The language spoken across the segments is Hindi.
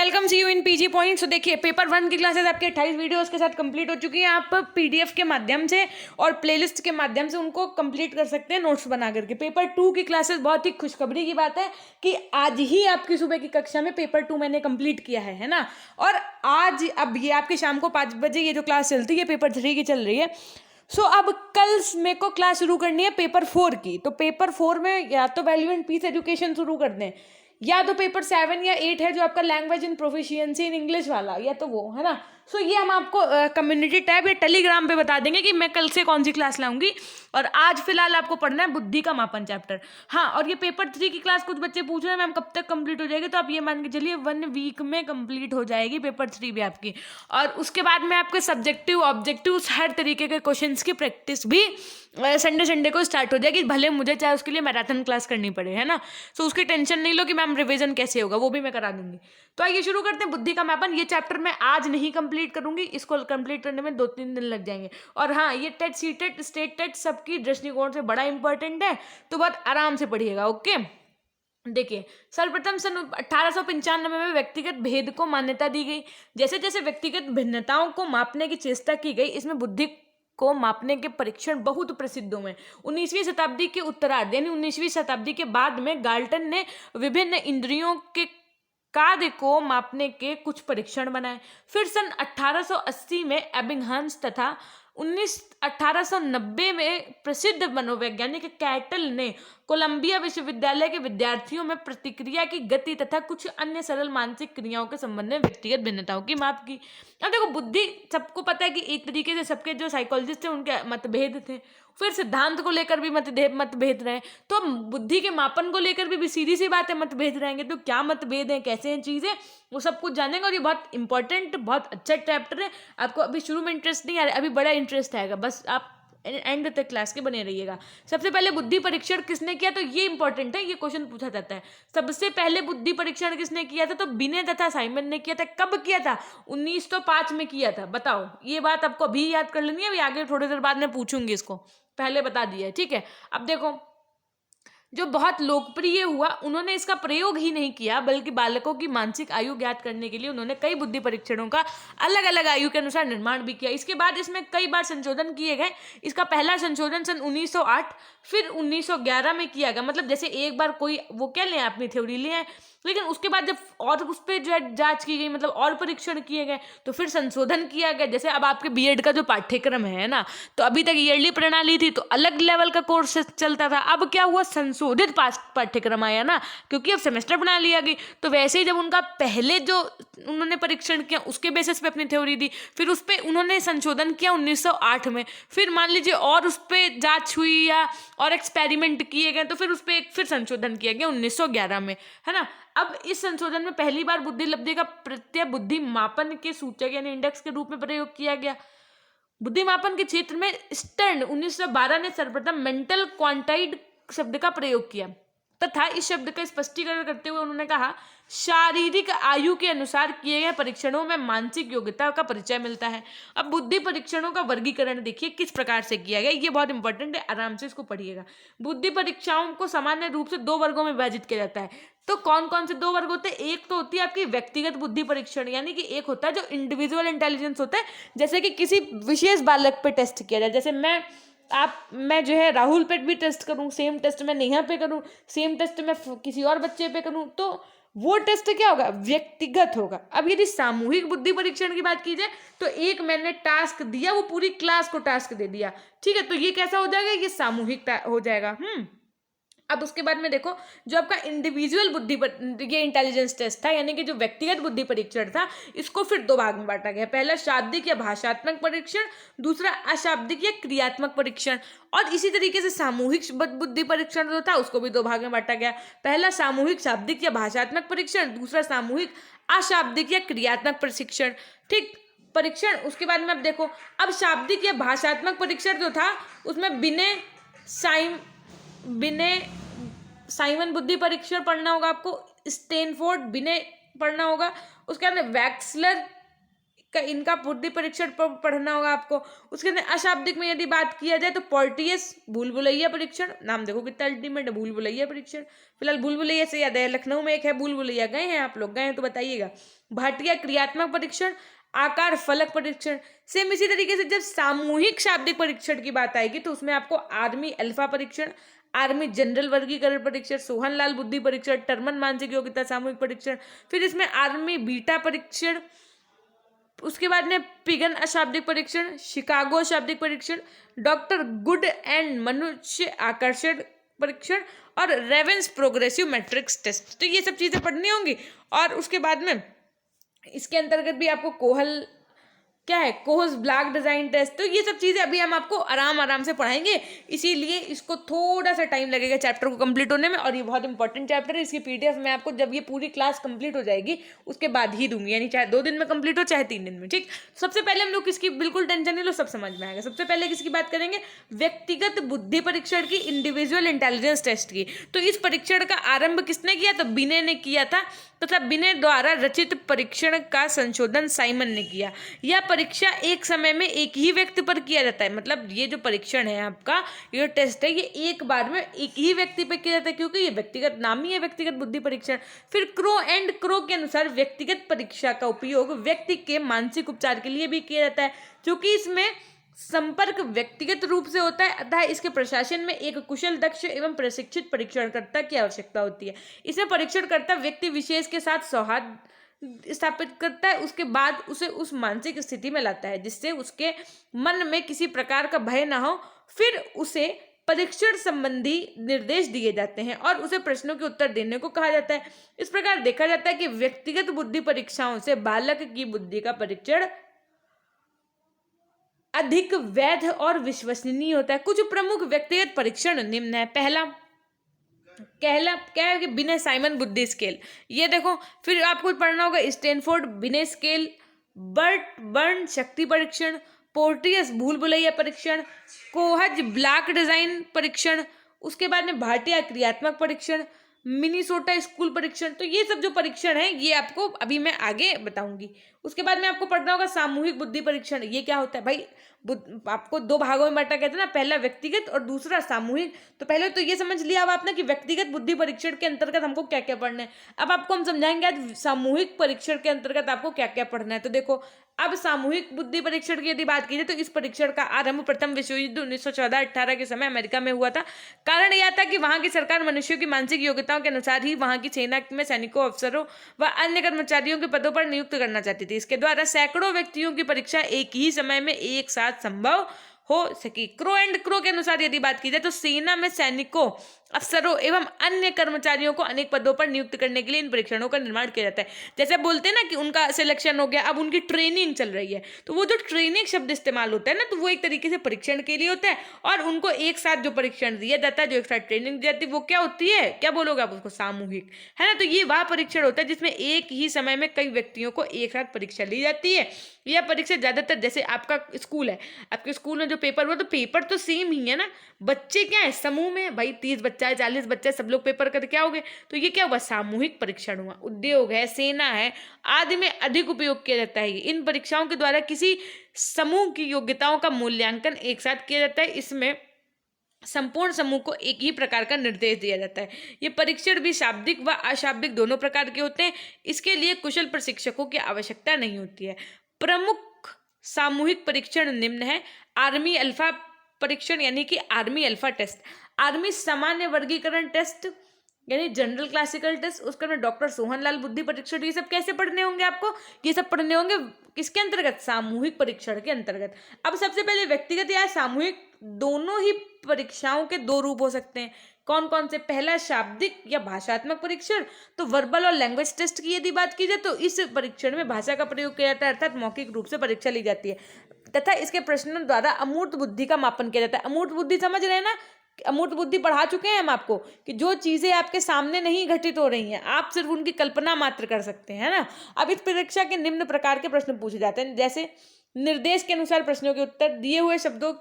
Welcome see you in PG point. So देखिए, पेपर 1 की क्लासेस आपके 28 वीडियोस के साथ कंप्लीट हो चुकी हैं। आप पीडीएफ के माध्यम से और प्लेलिस्ट के माध्यम से उनको कंप्लीट कर सकते हैं नोट्स बना करके। पेपर 2 की क्लासेस, बहुत ही खुशखबरी की बात है कि आज ही आपकी सुबह की कक्षा में पेपर 2 मैंने कंप्लीट किया है ना। और आज अब ये आपकी शाम को 5 बजे ये जो क्लास चलती है पेपर 3 की चल रही है। अब कल मेरे को क्लास शुरू करनी है पेपर 4 की। तो पेपर 4 में या तो वैल्यू एंड पीस एजुकेशन शुरू कर दें, या तो पेपर 7 या 8 है जो आपका language in proficiency in English वाला, या तो वो है ना। ये हम आपको कम्युनिटी टैब या टेलीग्राम पे बता देंगे कि मैं कल से कौन सी क्लास लाऊंगी। और आज फिलहाल आपको पढ़ना है बुद्धि का मापन चैप्टर। हाँ, और ये पेपर 3 की क्लास कुछ बच्चे पूछ रहे हैं मैम कब तक कंप्लीट हो जाएगी, तो आप ये मान के चलिए 1 वीक में कंप्लीट हो जाएगी पेपर 3 भी आपकी। और उसके बाद में आपके सब्जेक्टिव ऑब्जेक्टिव हर तरीके के क्वेश्चन की प्रैक्टिस भी संडे को स्टार्ट हो जाएगी, भले मुझे चाहे उसके लिए मैराथन क्लास करनी पड़े, है ना। उसकी टेंशन नहीं लो कि मैम रिवीजन कैसे होगा, वो भी मैं करा दूंगी। तो आइए शुरू करते हैं बुद्धि का मापन। ये चैप्टर मैं आज नहीं कंप्लीट करूंगी, इसको कंप्लीट करने में 2-3 दिन लग जाएंगे। और हाँ, ये TET CTET state TET सबकी दृष्टिकोण से बड़ा इंपॉर्टेंट है, तो बहुत आराम से पढ़िएगा। ओके, देखिए, सर्वप्रथम सन 1895 में व्यक्तिगत भेद को मान्यता दी गई। जैसे जैसे व्यक्तिगत भिन्नताओं को मापने की चेष्टा की गई, इसमें बुद्धि को मापने के परीक्षण बहुत प्रसिद्ध हुए। 19वीं शताब्दी के उत्तरार्ध यानी 19वीं शताब्दी के बाद में गाल्टन ने विभिन्न इंद्रियों के कार्य को मापने के कुछ परीक्षण बनाए। फिर सन 1880 में एबिंगहंस तथा 1890 में प्रसिद्ध मनोवैज्ञानिक कैटल ने कोलंबिया विश्वविद्यालय के विद्यार्थियों में प्रतिक्रिया की गति तथा कुछ अन्य सरल मानसिक क्रियाओं के संबंध में व्यक्तिगत भिन्नताओं की माप की। अब देखो, बुद्धि सबको पता है कि एक तरीके से सबके जो साइकोलॉजिस्ट थे उनके मतभेद थे, फिर सिद्धांत को लेकर भी मतभेद रहे, तो बुद्धि के मापन को लेकर भी सीधी सी बात है मतभेद रहेंगे। तो क्या मतभेद है, कैसे हैं चीजें, वो सब कुछ जानेंगे। और ये बहुत इंपॉर्टेंट, बहुत अच्छा चैप्टर है। आपको अभी शुरू में इंटरेस्ट नहीं आ रहा है, अभी बड़ा इंटरेस्ट आएगा, बस आप एंड तक क्लास के बने रहिएगा। सबसे पहले बुद्धि परीक्षण किसने किया, तो ये इंपॉर्टेंट है, ये क्वेश्चन पूछा जाता है। सबसे पहले बुद्धि परीक्षण किसने किया था, तो बिने तथा साइमन ने किया था। कब किया था, 1905 में किया था। बताओ, ये बात आपको अभी याद कर लेनी है, अभी आगे थोड़ी देर बाद में पूछूंगी, इसको पहले बता दिया है, ठीक है। अब देखो, जो बहुत लोकप्रिय हुआ, उन्होंने इसका प्रयोग ही नहीं किया, बल्कि बालकों की मानसिक आयु ज्ञात करने के लिए उन्होंने कई बुद्धि परीक्षणों का अलग अलग आयु के अनुसार निर्माण भी किया। इसके बाद इसमें कई बार संशोधन किए गए। इसका पहला संशोधन सन 1908 फिर 1911 में किया गया। मतलब जैसे एक बार कोई वो क्या ले अपनी थ्योरी ले, लेकिन उसके बाद जब और उस पर जो है जांच की गई, मतलब और परीक्षण किए गए, तो फिर संशोधन किया गया। जैसे अब आपके बीएड का जो पाठ्यक्रम है ना, तो अभी तक ईयरली प्रणाली थी, तो अलग लेवल का कोर्स चलता था। अब क्या हुआ, संशोधित पाठ्यक्रम आया ना, क्योंकि अब सेमेस्टर प्रणाली आ गई। तो वैसे ही जब उनका पहले जो उन्होंने परीक्षण किया उसके बेसिस पे अपनी थ्योरी दी, फिर उस पर उन्होंने संशोधन किया 1908 में, फिर मान लीजिए और उस पर जांच हुई या और एक्सपेरिमेंट किए गए, तो फिर उस पर फिर संशोधन किया गया 1911 में, है ना। अब इस संशोधन में पहली बार बुद्धि लब्धि का प्रत्यय बुद्धि मापन के सूचक यानी इंडेक्स के रूप में प्रयोग किया गया। बुद्धि मापन के क्षेत्र में स्टर्न 1912 ने सर्वप्रथम मेंटल क्वांटाइड शब्द का प्रयोग किया तथा इस शब्द का स्पष्टीकरण करते हुए उन्होंने कहा, शारीरिक आयु के अनुसार किए गए परीक्षणों में मानसिक योग्यता का परिचय मिलता है। अब बुद्धि परीक्षणों का वर्गीकरण देखिए किस प्रकार से किया गया, ये बहुत इंपॉर्टेंट है, आराम से इसको पढ़िएगा। बुद्धि परीक्षाओं को सामान्य रूप से 2 वर्गों में विभाजित किया जाता है। तो कौन कौन से 2 वर्ग होते हैं, एक तो होती है आपकी व्यक्तिगत बुद्धि परीक्षण, यानी कि एक होता है जो इंडिविजुअल इंटेलिजेंस होता है, जैसे कि किसी विशेष बालक पे टेस्ट किया जाए। जैसे मैं जो है राहुल पे भी टेस्ट करूं, सेम टेस्ट मैं नेहा पे करूं, सेम टेस्ट मैं किसी और बच्चे पे करूं, तो वो टेस्ट क्या होगा, व्यक्तिगत होगा। अब यदि सामूहिक बुद्धि परीक्षण की बात की जाए, तो एक मैंने टास्क दिया, वो पूरी क्लास को टास्क दे दिया, ठीक है, तो ये कैसा हो जाएगा, ये सामूहिक हो जाएगा। अब उसके बाद में देखो, जो आपका इंडिविजुअल ये इंटेलिजेंस टेस्ट था, यानी कि जो व्यक्तिगत बुद्धि परीक्षण था, इसको फिर 2 भाग में बांटा गया। पहला शाब्दिक या भाषात्मक परीक्षण, दूसरा अशाब्दिक या क्रियात्मक परीक्षण। और इसी तरीके से सामूहिक बुद्धि परीक्षण जो था उसको भी 2 भाग में बांटा गया। पहला सामूहिक शाब्दिक या भाषात्मक परीक्षण, दूसरा सामूहिक अशाब्दिक या क्रियात्मक प्रशिक्षण, ठीक परीक्षण। उसके बाद में अब देखो, अब शाब्दिक या भाषात्मक परीक्षण जो था उसमें बिने साइमन बुद्धि परीक्षण पढ़ना होगा आपको, स्टेनफोर्ड बिने पढ़ना होगा। उसके बाद वैक्सलर इनका बुद्धि परीक्षण पढ़ना होगा आपको। उसके अंदर अशाब्दिक में यदि बात किया जाए तो पोर्टियस भूल भुलैया परीक्षण, नाम देखो कितना अल्टीमेट है, भूल भुलैया परीक्षण। फिलहाल भूल भुलैया से याद है, लखनऊ में एक है भूल भुलैया, गए हैं आप लोग? गए हैं तो बताइएगा। भाटिया क्रियात्मक परीक्षण, आकार फलक परीक्षण। सेम इसी तरीके से जब सामूहिक शाब्दिक परीक्षण की बात आएगी तो उसमें आपको आर्मी अल्फा परीक्षण, आर्मी जनरल वर्गीकरण परीक्षण, सोहनलाल बुद्धि परीक्षण, टर्मन मानसिक योग्यता सामूहिक परीक्षण, फिर इसमें आर्मी बीटा परीक्षण, उसके बाद में पिगन अशाब्दिक परीक्षण, शिकागो अशाब्दिक परीक्षण, डॉक्टर गुड एंड मनुष्य आकर्षण परीक्षण और रेवेंस प्रोग्रेसिव मैट्रिक्स टेस्ट। तो ये सब चीजें पढ़नी होंगी। और उसके बाद में इसके अंतर्गत भी आपको कोहल क्या है, कोहस ब्लॉक डिजाइन टेस्ट। तो ये सब चीजें अभी हम आपको आराम से पढ़ाएंगे, इसीलिए इसको थोड़ा सा टाइम लगेगा चैप्टर को कंप्लीट होने में। और ये बहुत इंपॉर्टेंट चैप्टर है, इसकी पीडीएफ मैं आपको जब ये पूरी क्लास कंप्लीट हो जाएगी उसके बाद ही दूंगी, यानी चाहे 2 दिन में कंप्लीट हो चाहे 3 दिन में, ठीक। सबसे पहले हम लोग किसकी, बिल्कुल टेंशन नहीं लो, सब समझ में आएगा। सबसे पहले किसकी बात करेंगे, व्यक्तिगत बुद्धि परीक्षण की, इंडिविजुअल इंटेलिजेंस टेस्ट की। तो इस परीक्षण का आरंभ किसने किया, तो बिने ने किया था, तथा बिने द्वारा रचित परीक्षण का संशोधन साइमन ने किया। यह परीक्षा एक समय में एक ही व्यक्ति पर किया जाता है, मतलब ये जो परीक्षण है आपका, ये टेस्ट है, ये एक बार में एक ही व्यक्ति पर किया जाता है, क्योंकि ये व्यक्तिगत नाम ही है, व्यक्तिगत बुद्धि परीक्षण। फिर क्रो एंड क्रो के अनुसार व्यक्तिगत परीक्षा का उपयोग व्यक्ति के मानसिक उपचार के लिए भी किया जाता है, क्योंकि इसमें संपर्क व्यक्तिगत रूप से होता है, अतः इसके प्रशासन में एक कुशल, दक्ष एवं प्रशिक्षित परीक्षणकर्ता की आवश्यकता होती है। इसमें परीक्षणकर्ता व्यक्ति विशेष के साथ सौहार्द स्थापित करता है, उसके बाद उसे उस मानसिक स्थिति में लाता है जिससे उसके मन में किसी प्रकार का भय ना हो। फिर उसे परीक्षण संबंधी निर्देश दिए जाते हैं और उसे प्रश्नों के उत्तर देने को कहा जाता है। इस प्रकार देखा जाता है कि व्यक्तिगत बुद्धि परीक्षाओं से बालक की बुद्धि का परीक्षण अधिक वैध और विश्वसनीय होता है। कुछ प्रमुख व्यक्तिगत परीक्षण निम्न है। पहला क्या है कि बिने साइमन बुद्धि स्केल, ये देखो। फिर आपको पढ़ना होगा स्टैनफोर्ड बिने स्केल, बर्ट बर्न शक्ति परीक्षण, पोर्टियस भूल भुलैया परीक्षण, कोहज ब्लॉक डिजाइन परीक्षण, उसके बाद में भाटिया क्रियात्मक परीक्षण, मिनीसोटा स्कूल परीक्षण। तो ये सब जो परीक्षण है ये आपको अभी मैं आगे बताऊंगी। उसके बाद में आपको पढ़ना होगा सामूहिक बुद्धि परीक्षण। ये क्या होता है भाई, आपको 2 भागों में बांटा गया था ना, पहला व्यक्तिगत और दूसरा सामूहिक। तो पहले तो ये समझ लिया अब आपने कि व्यक्तिगत बुद्धि परीक्षण के अंतर्गत हमको क्या क्या पढ़ना है। अब आपको हम समझाएंगे आज सामूहिक परीक्षण के अंतर्गत आपको क्या क्या पढ़ना है। तो देखो, अब सामूहिक बुद्धि परीक्षण की यदि बात की जाए तो इस परीक्षण का आरंभ प्रथम विश्व युद्ध 1914-18 के समय अमेरिका में हुआ था। कारण यह था कि वहां की सरकार मनुष्यों की मानसिक योग्यताओं के अनुसार ही वहां की सेना में सैनिकों, अफसरों व अन्य कर्मचारियों के पदों पर नियुक्त करना चाहती थी। इसके द्वारा सैकड़ों व्यक्तियों की परीक्षा एक ही समय में एक साथ संभव हो सकी। क्रो एंड क्रो के अनुसार यदि बात की जाए तो सेना में सैनिकों, अफसरों एवं अन्य कर्मचारियों को अनेक पदों पर नियुक्त करने के लिए इन परीक्षणों का निर्माण किया जाता है। जैसे बोलते हैं ना कि उनका सिलेक्शन हो गया, अब उनकी ट्रेनिंग चल रही है, तो वो जो ट्रेनिंग शब्द इस्तेमाल होता है ना, तो वो एक तरीके से परीक्षण के लिए होता है। और उनको एक साथ जो परीक्षण दिया जाता है, जो एक साथ ट्रेनिंग दी जाती है, वो क्या होती है, क्या बोलोगे आप उसको, सामूहिक, है ना। तो ये वह परीक्षण होता है जिसमें एक ही समय में कई व्यक्तियों को एक साथ परीक्षा ली जाती है। यह परीक्षा ज्यादातर, जैसे आपका स्कूल है, आपके स्कूल में जो पेपर हुआ, तो पेपर तो सेम ही है ना, बच्चे क्या है समूह में, भाई 30 बच्चा है, 40 बच्चा है, सब लोग पेपर करके क्या हो गए, तो ये क्या हुआ, सामूहिक परीक्षण हुआ। उद्योग है, सेना है आदि में अधिक उपयोग किया जाता है। इन परीक्षाओं के द्वारा किसी समूह की योग्यताओं का मूल्यांकन एक साथ किया जाता है। इसमें संपूर्ण समूह को एक ही प्रकार का निर्देश दिया जाता है। ये परीक्षण भी शाब्दिक व अशाब्दिक दोनों प्रकार के होते हैं। इसके लिए कुशल प्रशिक्षकों की आवश्यकता नहीं होती है। प्रमुख सामूहिक परीक्षण निम्न है। आर्मी अल्फा परीक्षण यानी कि आर्मी अल्फा टेस्ट, आर्मी सामान्य वर्गीकरण टेस्ट यानी जनरल क्लासिकल टेस्ट, उसका में डॉक्टर सोहनलाल बुद्धि परीक्षण। ये सब कैसे पढ़ने होंगे आपको, ये सब पढ़ने होंगे किसके अंतर्गत, सामूहिक परीक्षण के अंतर्गत। अब सबसे पहले व्यक्तिगत या सामूहिक दोनों ही परीक्षाओं के 2 रूप हो सकते हैं। कौन कौन से, पहला शाब्दिक या भाषात्मक परीक्षण। तो वर्बल और लैंग्वेज टेस्ट की यदि बात की जाए तो इस परीक्षण में भाषा का प्रयोग किया जाता है, अर्थात मौखिक रूप से परीक्षा ली जाती है तथा इसके प्रश्नों द्वारा अमूर्त बुद्धि का मापन किया जाता है। अमूर्त बुद्धि समझ रहे हैं ना, अमूर्त बुद्धि पढ़ा चुके हैं हम आपको कि जो चीजें आपके सामने नहीं घटित हो रही हैं, आप सिर्फ उनकी कल्पना मात्र कर सकते हैं ना। अब इस परीक्षा के निम्न प्रकार के प्रश्न पूछे जाते हैं, जैसे निर्देश के अनुसार प्रश्नों के उत्तर, दिए हुए शब्दों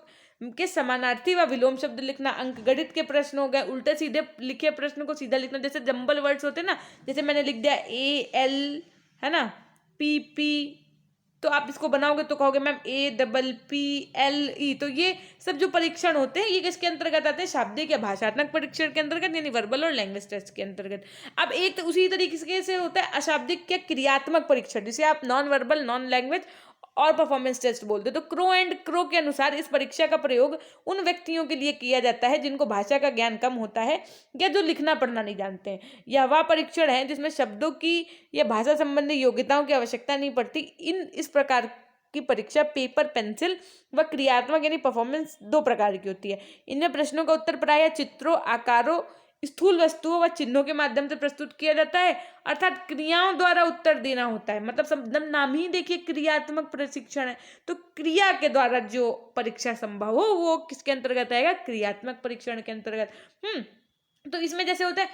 के समानार्थी व विलोम शब्द लिखना, अंक गणित के प्रश्न हो गए, उल्टे सीधे लिखे प्रश्न को सीधा लिखना, जैसे जंबल वर्ड्स होते हैं ना, जैसे मैंने लिख दिया AL, है ना, PP, तो आप इसको बनाओगे तो कहोगे मैम APPLE। तो ये सब जो परीक्षण होते हैं ये किसके अंतर्गत आते हैं? शाब्दिक या भाषात्मक परीक्षण के अंतर्गत, यानी वर्बल और लैंग्वेज टेस्ट के अंतर्गत। अब एक तो उसी तरीके से होता है अशाब्दिक या क्रियात्मक परीक्षण, जिसे आप नॉन वर्बल, नॉन लैंग्वेज और परफॉर्मेंस टेस्ट बोलते हैं। तो क्रो एंड क्रो के अनुसार इस परीक्षा का प्रयोग उन व्यक्तियों के लिए किया जाता है जिनको भाषा का ज्ञान कम होता है या जो लिखना पढ़ना नहीं जानते हैं। यह वह परीक्षण है जिसमें शब्दों की या भाषा संबंधी योग्यताओं की आवश्यकता नहीं पड़ती। इस प्रकार की परीक्षा पेपर, पेंसिल व क्रियात्मक यानी परफॉर्मेंस 2 प्रकार की होती है। इनमें प्रश्नों का उत्तर प्रायः चित्रों, आकारों, स्थूल वस्तुओं व चिन्हों के माध्यम से प्रस्तुत किया जाता है, अर्थात क्रियाओं द्वारा उत्तर देना होता है। मतलब सब नाम ही देखिए क्रियात्मक प्रशिक्षण है, तो क्रिया के द्वारा जो परीक्षा संभव हो वो किसके अंतर्गत आएगा? क्रियात्मक परीक्षण के अंतर्गत। तो इसमें जैसे होता है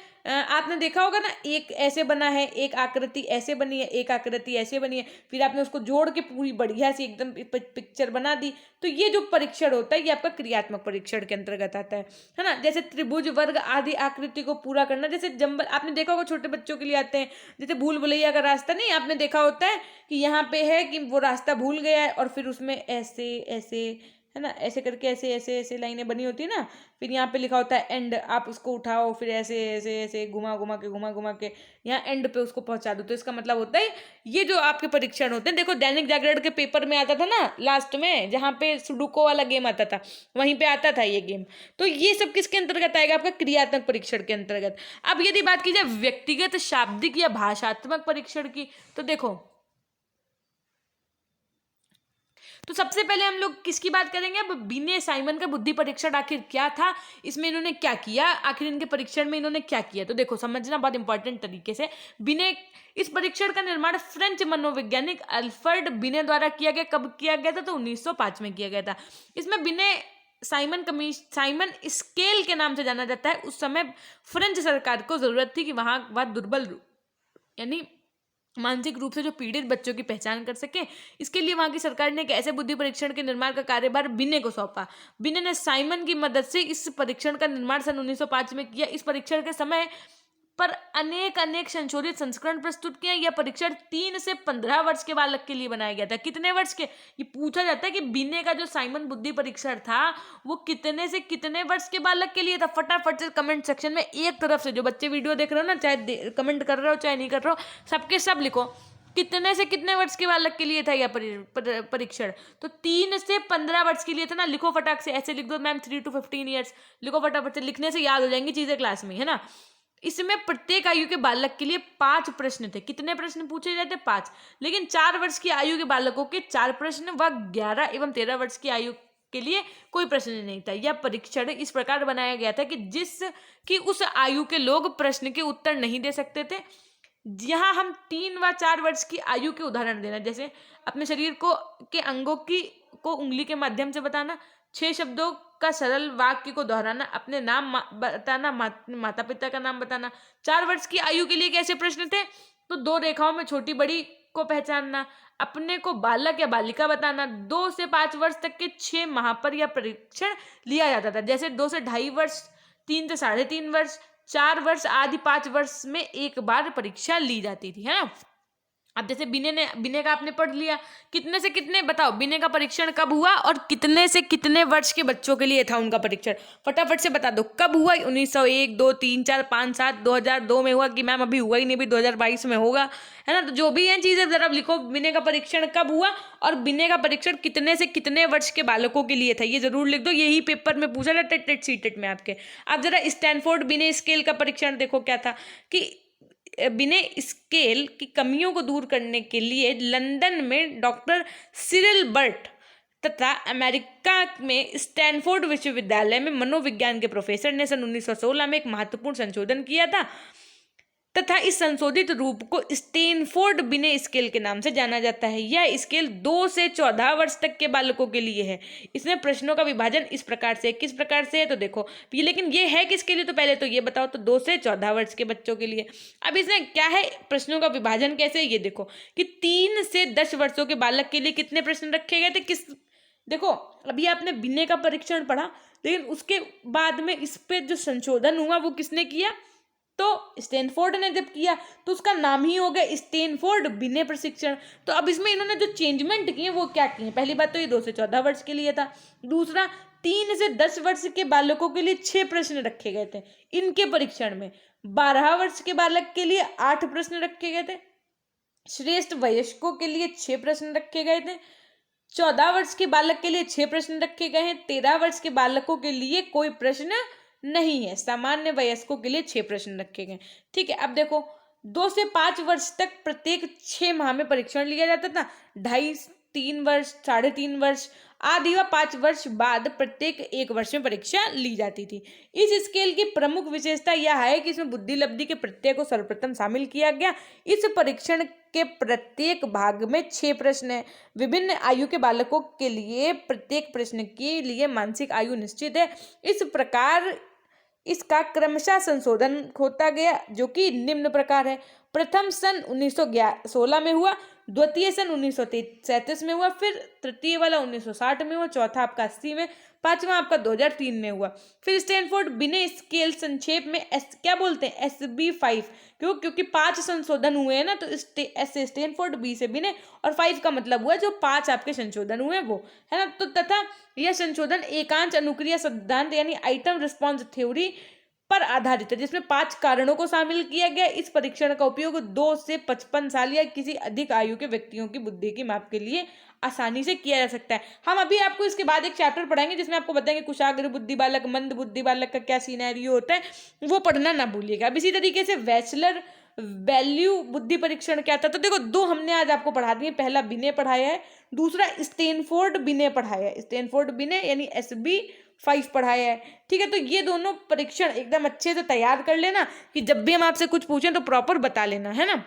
आपने देखा होगा ना, एक ऐसे बना है, एक आकृति ऐसे बनी है, एक आकृति ऐसे बनी है, फिर आपने उसको जोड़ के पूरी बढ़िया सी एकदम पिक्चर बना दी। तो ये जो परीक्षण होता है ये आपका क्रियात्मक परीक्षण के अंतर्गत आता है ना। जैसे त्रिभुज, वर्ग आदि आकृति को पूरा करना, जैसे जंबल आपने देखा होगा छोटे बच्चों के लिए आते हैं, जैसे भूल भुलैया का रास्ता नहीं आपने देखा होता है कि यहाँ पे है कि वो रास्ता भूल गया है और फिर उसमें ऐसे ऐसे है ना, ऐसे करके ऐसे ऐसे ऐसे लाइनें बनी होती है ना, फिर यहाँ पे लिखा होता है एंड, आप उसको उठाओ फिर ऐसे ऐसे ऐसे घुमा घुमा के यहाँ एंड पे उसको पहुंचा दो। तो इसका मतलब होता है ये जो आपके परीक्षण होते हैं, देखो दैनिक जागरण के पेपर में आता था ना लास्ट में, जहाँ पे सुडोकू वाला गेम आता था वहीं पे आता था ये गेम। तो ये सब किसके अंतर्गत आएगा? आपका क्रियात्मक परीक्षण के अंतर्गत। अब यदि बात की जाए व्यक्तिगत शाब्दिक या भाषात्मक परीक्षण की, तो देखो, तो सबसे पहले हम लोग किसकी बात करेंगे? अब बिने साइमन का बुद्धि परीक्षण आखिर क्या था, इसमें इन्होंने क्या किया, आखिर इनके परीक्षण में इन्होंने क्या किया। तो देखो समझना बहुत इंपॉर्टेंट तरीके से। बिने, इस परीक्षण का निर्माण फ्रेंच मनोवैज्ञानिक अल्फ्रेड बिने द्वारा किया गया। कब किया गया था? तो 1905 में किया गया था। इसमें बिने साइमन स्केल के नाम से जाना जाता है। उस समय फ्रेंच सरकार को जरूरत थी कि वहां वह दुर्बल यानी मानसिक रूप से जो पीड़ित बच्चों की पहचान कर सके, इसके लिए वहां की सरकार ने एक ऐसे बुद्धि परीक्षण के निर्माण का कार्यभार बिने को सौंपा। बिने ने साइमन की मदद से इस परीक्षण का निर्माण सन 1905 में किया। इस परीक्षण के समय पर अनेक संशोधित संस्करण प्रस्तुत किए। यह परीक्षण 3 से 15 वर्ष के बालक के लिए बनाया गया था। कितने वर्ष के? ये पूछा जाता है कि बिने का जो साइमन बुद्धि परीक्षण था वो कितने से कितने वर्ष के बालक के लिए था। फटाफट से कमेंट सेक्शन में एक तरफ से, जो बच्चे वीडियो देख रहे हो ना, चाहे कमेंट कर रहे हो चाहे नहीं कर रहे हो, सबके सब लिखो कितने से कितने वर्ष के बालक के लिए था यह परीक्षण। तो 3 से 15 वर्ष के लिए था ना। लिखो फटाक से, ऐसे लिख दो मैम 3 to 15 ईयर्स, लिखो फटाफट से, लिखने से याद हो जाएंगी चीजें क्लास में, है ना। इसमें प्रत्येक आयु के बालक के लिए 5 प्रश्न थे। कितने प्रश्न पूछे जाते? 5। लेकिन 4 वर्ष की आयु के बालकों के 4 प्रश्न व 11 एवं 13 वर्ष की आयु के लिए कोई प्रश्न नहीं था। यह परीक्षण इस प्रकार बनाया गया था कि उस आयु के लोग प्रश्न के उत्तर नहीं दे सकते थे। यहाँ हम 3 व 4 वर्ष की आयु के उदाहरण देना, जैसे अपने शरीर के अंगों को उंगली के माध्यम से बताना, 6 शब्दों का सरल वाक्य को दोहराना, अपने नाम बताना, माता पिता का नाम बताना। 4 वर्ष की आयु के लिए कैसे प्रश्न थे? तो 2 रेखाओं में छोटी बड़ी को पहचानना, अपने को बालक या बालिका बताना। 2 से 5 वर्ष तक के 6 माह पर यह परीक्षण लिया जाता था, जैसे 2 से 2.5 वर्ष, 3 से 3.5 वर्ष, 4 वर्ष आदि 5 वर्ष में एक बार परीक्षा ली जाती थी, है ना। अब जैसे बिने का आपने पढ़ लिया, कितने से कितने बताओ बिने का परीक्षण कब हुआ और कितने से कितने वर्ष के बच्चों के लिए था उनका परीक्षण, फटाफट से बता दो। कब हुआ? 1901, 2, 3, 4, 5, 7, 2002 में हुआ कि मैम अभी हुआ ही नहीं, अभी 2022 में होगा, है ना। तो जो भी है चीजें जरा लिखो, बिने का परीक्षण कब हुआ और बिने का परीक्षण कितने से कितने वर्ष के बालकों के लिए था, ये जरूर लिख दो। यही पेपर में पूछा था टेट सीटेट में आपके। अब जरा स्टैनफोर्ड बिने स्केल का परीक्षण देखो क्या था कि बिने स्केल की कमियों को दूर करने के लिए लंदन में डॉक्टर सिरिल बर्ट तथा अमेरिका में स्टैनफोर्ड विश्वविद्यालय में मनोविज्ञान के प्रोफेसर ने सन 1916 में एक महत्वपूर्ण संशोधन किया था तथा इस संशोधित रूप को स्टैनफोर्ड बिने स्केल के नाम से जाना जाता है। यह स्केल 2 से 14 वर्ष तक के बालकों के लिए है। इसमें प्रश्नों का विभाजन इस प्रकार से, किस प्रकार से है तो देखो ये, लेकिन ये है किसके लिए तो पहले तो ये बताओ। तो 2 से 14 वर्ष के बच्चों के लिए। अब इसमें क्या है, प्रश्नों का विभाजन कैसे, ये देखो कि 3 से 10 वर्षों के बालक के लिए कितने प्रश्न रखे गए थे। किस, देखो अभी आपने बिने का परीक्षण पढ़ा, लेकिन उसके बाद में इस पे जो संशोधन हुआ वो किसने किया? तो स्टैनफोर्ड ने जब किया तो उसका नाम ही हो गया स्टैनफोर्ड बिने प्रशिक्षण। तो अब इसमें इन्होंने जो चेंजमेंट किए वो क्या किए, पहली बात तो ये 2 से 14 वर्ष के लिए था। दूसरा, 3 से 10 वर्ष के बालकों के लिए 6 प्रश्न रखे गए थे इनके परीक्षण में। 12 वर्ष के बालक के लिए 8 प्रश्न रखे गए थे। श्रेष्ठ वयस्कों के लिए 6 प्रश्न रखे गए थे। 14 वर्ष के बालक के लिए 6 प्रश्न रखे गए हैं। 13 वर्ष के बालकों के लिए कोई प्रश्न नहीं है। सामान्य वयस्कों के लिए 6 प्रश्न रखे गए। ठीक है, अब देखो 2 से 5 वर्ष तक प्रत्येक 6 माह में परीक्षण लिया जाता था। 2.5, 3 वर्ष, 3.5 वर्ष आदि व 5 वर्ष बाद प्रत्येक 1 वर्ष में परीक्षा ली जाती थी। इस स्केल की प्रमुख विशेषता यह है कि इसमें बुद्धि लब्धि के प्रत्यय को सर्वप्रथम शामिल किया गया। इस परीक्षण के प्रत्येक भाग में 6 प्रश्न है। विभिन्न आयु के बालकों के लिए प्रत्येक प्रश्न के लिए मानसिक आयु निश्चित है। इस प्रकार इसका क्रमशः संशोधन होता गया, जो कि निम्न प्रकार है। प्रथम सन 1916 में हुआ, द्वितीय सन 1937 में हुआ, फिर तृतीय वाला 1960 में हुआ, चौथा आपका 80 में, पांचवा आपका 2003 में हुआ। फिर स्टैनफोर्ड बिने स्केल संक्षेप में क्या बोलते हैं, SB5, क्योंकि 5 संशोधन हुए हैं ना, तो एस से स्टैनफोर्ड, बी से बिने और 5 का मतलब हुआ जो 5 आपके संशोधन हुए वो है ना। तो तथा यह संशोधन एकांश अनुक्रिया सिद्धांत यानी आइटम रिस्पॉन्स थ्योरी पर आधारित है, जिसमें 5 कारणों को शामिल किया गया। इस परीक्षण का उपयोग 2 से 55 साल या किसी अधिक आयु के व्यक्तियों की बुद्धि की माप के लिए आसानी से किया जा सकता है। हम अभी आपको इसके बाद एक चैप्टर पढ़ाएंगे जिसमें आपको बताएंगे कुशाग्र बुद्धि बालक, मंद बुद्धि बालक का क्या सिनेरियो होता है, वो पढ़ना ना भूलिएगा। अब इसी तरीके से वेस्लर वैल्यू बुद्धि परीक्षण क्या था, तो देखो 2 हमने आज आपको पढ़ा दिए। पहला बिने पढ़ाया है, दूसरा स्टैनफोर्ड बिने पढ़ाया है। स्टैनफोर्ड बिने यानी SB5 पढ़ाया है। ठीक है, तो ये दोनों परीक्षण एकदम अच्छे से तैयार कर लेना कि जब भी हम आपसे कुछ पूछें तो प्रॉपर बता लेना, है ना।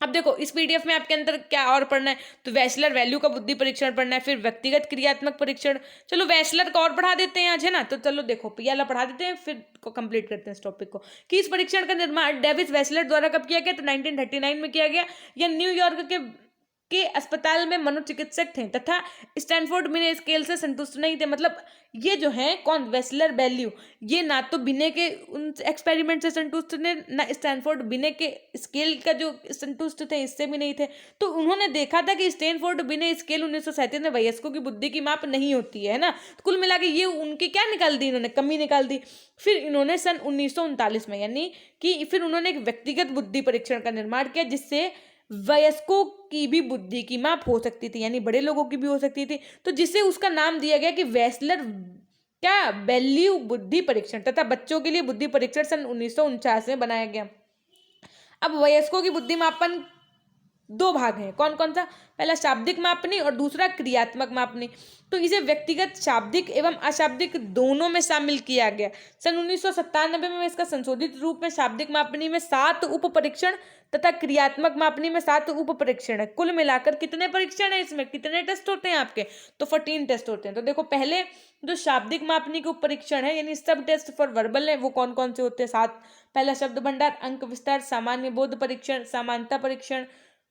अब देखो इस PDF में आपके अंदर क्या और पढ़ना है, तो वेस्लर वैल्यू का बुद्धि परीक्षण पढ़ना है, फिर व्यक्तिगत क्रियात्मक परीक्षण। चलो वेस्लर का और पढ़ा देते हैं आज, है ना। तो चलो देखो पहला पढ़ा देते हैं, फिर को कंप्लीट करते हैं इस टॉपिक को कि इस परीक्षण का निर्माण डेविस वेस्लर द्वारा कब किया गया, तो 1939 में किया गया। यह न्यूयॉर्क के अस्पताल में मनोचिकित्सक थे तथा स्टैनफोर्ड बिने स्केल से संतुष्ट नहीं थे। मतलब ये जो है कौन, वेस्लर वैल्यू, ये ना तो बिने के उन एक्सपेरिमेंट से संतुष्ट थे, ना स्टैनफोर्ड बिने के स्केल का जो संतुष्ट थे इससे भी नहीं थे। तो उन्होंने देखा था कि स्टैनफोर्ड बिने स्केल 1937 में वयस्कों की बुद्धि की माप नहीं होती है ना। तो कुल मिला के ये उनकी क्या निकाल दी, इन्होंने कमी निकाल दी। फिर इन्होंने सन 1939 में यानी कि फिर उन्होंने एक व्यक्तिगत बुद्धि परीक्षण का निर्माण किया, जिससे वयस्कों की भी बुद्धि की माप हो सकती थी, यानी बड़े लोगों की भी हो सकती थी। तो जिससे उसका नाम दिया गया कि वेस्लर क्या वैल्यू बुद्धि परीक्षण, तथा बच्चों के लिए बुद्धि परीक्षण सन 1949 में बनाया गया। अब वयस्कों की बुद्धि मापन 2 भाग हैं, कौन कौन सा, पहला शाब्दिक मापनी और दूसरा क्रियात्मक मापनी। तो इसे व्यक्तिगत शाब्दिक एवं अशाब्दिक दोनों में शामिल किया गया। सन 1997 में इसका संशोधित रूप में शाब्दिक मापनी में 7 उप परीक्षण तथा क्रियात्मक मापनी में 7 उप परीक्षण है। कुल मिलाकर कितने परीक्षण है, इसमें कितने टेस्ट होते हैं आपके, तो 14 टेस्ट होते हैं। तो देखो पहले जो शाब्दिक मापनी के उप परीक्षण है यानी सब टेस्ट फॉर वर्बल है, वो कौन कौन से होते हैं 7। पहला शब्द भंडार, अंक विस्तार, सामान्य बोध परीक्षण, समानता परीक्षण,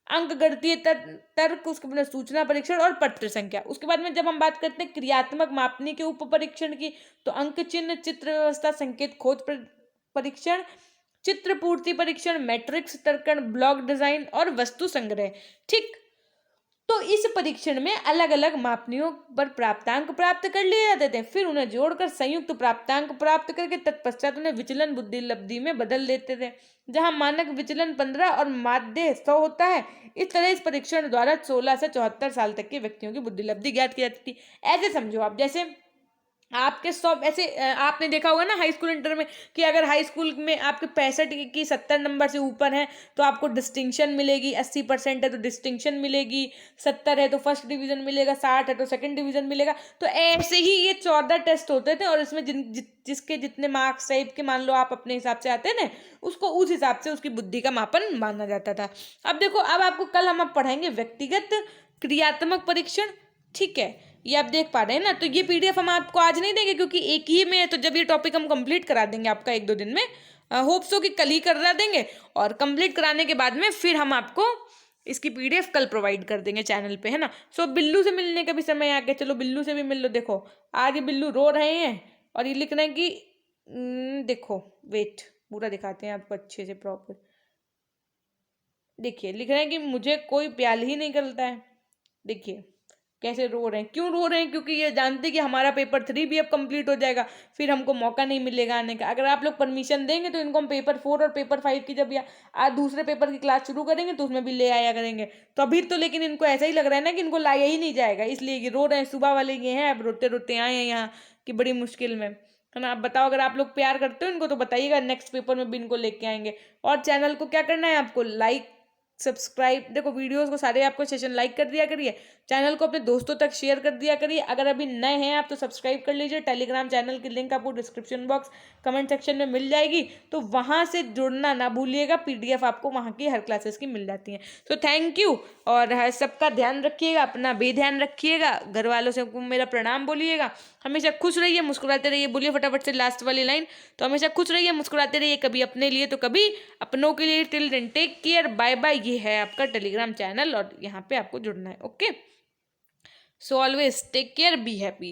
अंक गणितीय तर्क, उसके बाद सूचना परीक्षण और पत्र संख्या। उसके बाद में जब हम बात करते हैं क्रियात्मक मापनी के उप परीक्षण की, तो अंक चिन्ह, चित्र व्यवस्था, संकेत खोज परीक्षण, चित्र पूर्ति परीक्षण, मैट्रिक्स तर्कण, ब्लॉक डिजाइन और वस्तु संग्रह। ठीक, तो इस परीक्षण में अलग अलग मापनियों पर प्राप्तांक प्राप्त कर लिए जाते थे, फिर उन्हें जोड़कर संयुक्त प्राप्तांक प्राप्त करके तत्पश्चात उन्हें विचलन बुद्धि लब्धि में बदल देते थे, जहां मानक विचलन 15 और माध्य 100 होता है। इस तरह इस परीक्षण द्वारा 16 से 74 साल तक के व्यक्तियों की बुद्धि लब्धि ज्ञात की जाती थी। ऐसे समझो आप, जैसे आपके सब ऐसे आपने देखा होगा ना हाई स्कूल इंटर में कि अगर हाई स्कूल में आपके 65 की 70 नंबर से ऊपर है तो आपको डिस्टिंक्शन मिलेगी, 80% है तो डिस्टिंक्शन मिलेगी, 70 है तो फर्स्ट डिवीजन मिलेगा, 60 है तो सेकंड डिवीजन मिलेगा। तो ऐसे ही ये 14 टेस्ट होते थे और इसमें जिसके जितने मार्क्स टाइप के मान लो आप अपने हिसाब से आते हैं ना, उसको उस हिसाब से उसकी बुद्धि का मापन माना जाता था। अब देखो अब आपको कल हम पढ़ाएंगे व्यक्तिगत क्रियात्मक परीक्षण। ठीक है, ये आप देख पा रहे हैं ना। तो ये PDF हम आपको आज नहीं देंगे क्योंकि एक ही में है, तो जब ये टॉपिक हम कंप्लीट करा देंगे आपका 1-2 दिन में, होप सो कि कल ही करा देंगे, और कंप्लीट कराने के बाद में फिर हम आपको इसकी PDF कल प्रोवाइड कर देंगे चैनल पे, है ना। सो बिल्लू से मिलने का भी समय आ गया, चलो बिल्लू से भी मिल लो। देखो आज ये बिल्लू रो रहे हैं और ये लिख रहे हैं कि देखो वेट पूरा दिखाते हैं आपको अच्छे से प्रॉपर। देखिए लिख रहे हैं कि मुझे कोई प्यार ही नहीं करता है। देखिए कैसे रो रहे हैं, क्यों रो रहे हैं, क्योंकि ये जानते हैं कि हमारा पेपर 3 भी अब कंप्लीट हो जाएगा, फिर हमको मौका नहीं मिलेगा आने का। अगर आप लोग परमिशन देंगे तो इनको हम पेपर 4 और पेपर 5 की जब या आज दूसरे पेपर की क्लास शुरू करेंगे तो उसमें भी ले आया करेंगे। तो अभी तो लेकिन इनको ऐसा ही लग रहा है ना कि इनको लाया ही नहीं जाएगा, इसलिए कि रो रहे हैं। सुबह वाले ये हैं, अब रोते रोते आए हैं यहाँ की बड़ी मुश्किल में, है ना। आप बताओ, अगर आप लोग प्यार करते हो इनको तो बताइएगा, नेक्स्ट पेपर में भी इनको लेके आएंगे। और चैनल को क्या करना है आपको, लाइक सब्सक्राइब, देखो वीडियोस को सारे आपको सेशन लाइक कर दिया करिए, चैनल को अपने दोस्तों तक शेयर कर दिया करिए। अगर अभी नए हैं आप तो सब्सक्राइब कर लीजिए। टेलीग्राम चैनल की लिंक आपको डिस्क्रिप्शन बॉक्स कमेंट सेक्शन में मिल जाएगी, तो वहाँ से जुड़ना ना भूलिएगा। पीडीएफ आपको वहाँ की हर क्लासेस की मिल जाती हैं। तो थैंक यू, और सबका ध्यान रखिएगा, अपना भी ध्यान रखिएगा, घर वालों से मेरा प्रणाम बोलिएगा। हमेशा खुश रहिए, मुस्कुराते रहिए। बोलिए फटाफट से लास्ट वाली लाइन। तो हमेशा खुश रहिए, मुस्कुराते रहिए, कभी अपने लिए तो कभी अपनों के लिए। Till then take care, bye bye. ये है आपका टेलीग्राम चैनल और यहाँ पे आपको जुड़ना है। Okay, so always take care, be happy.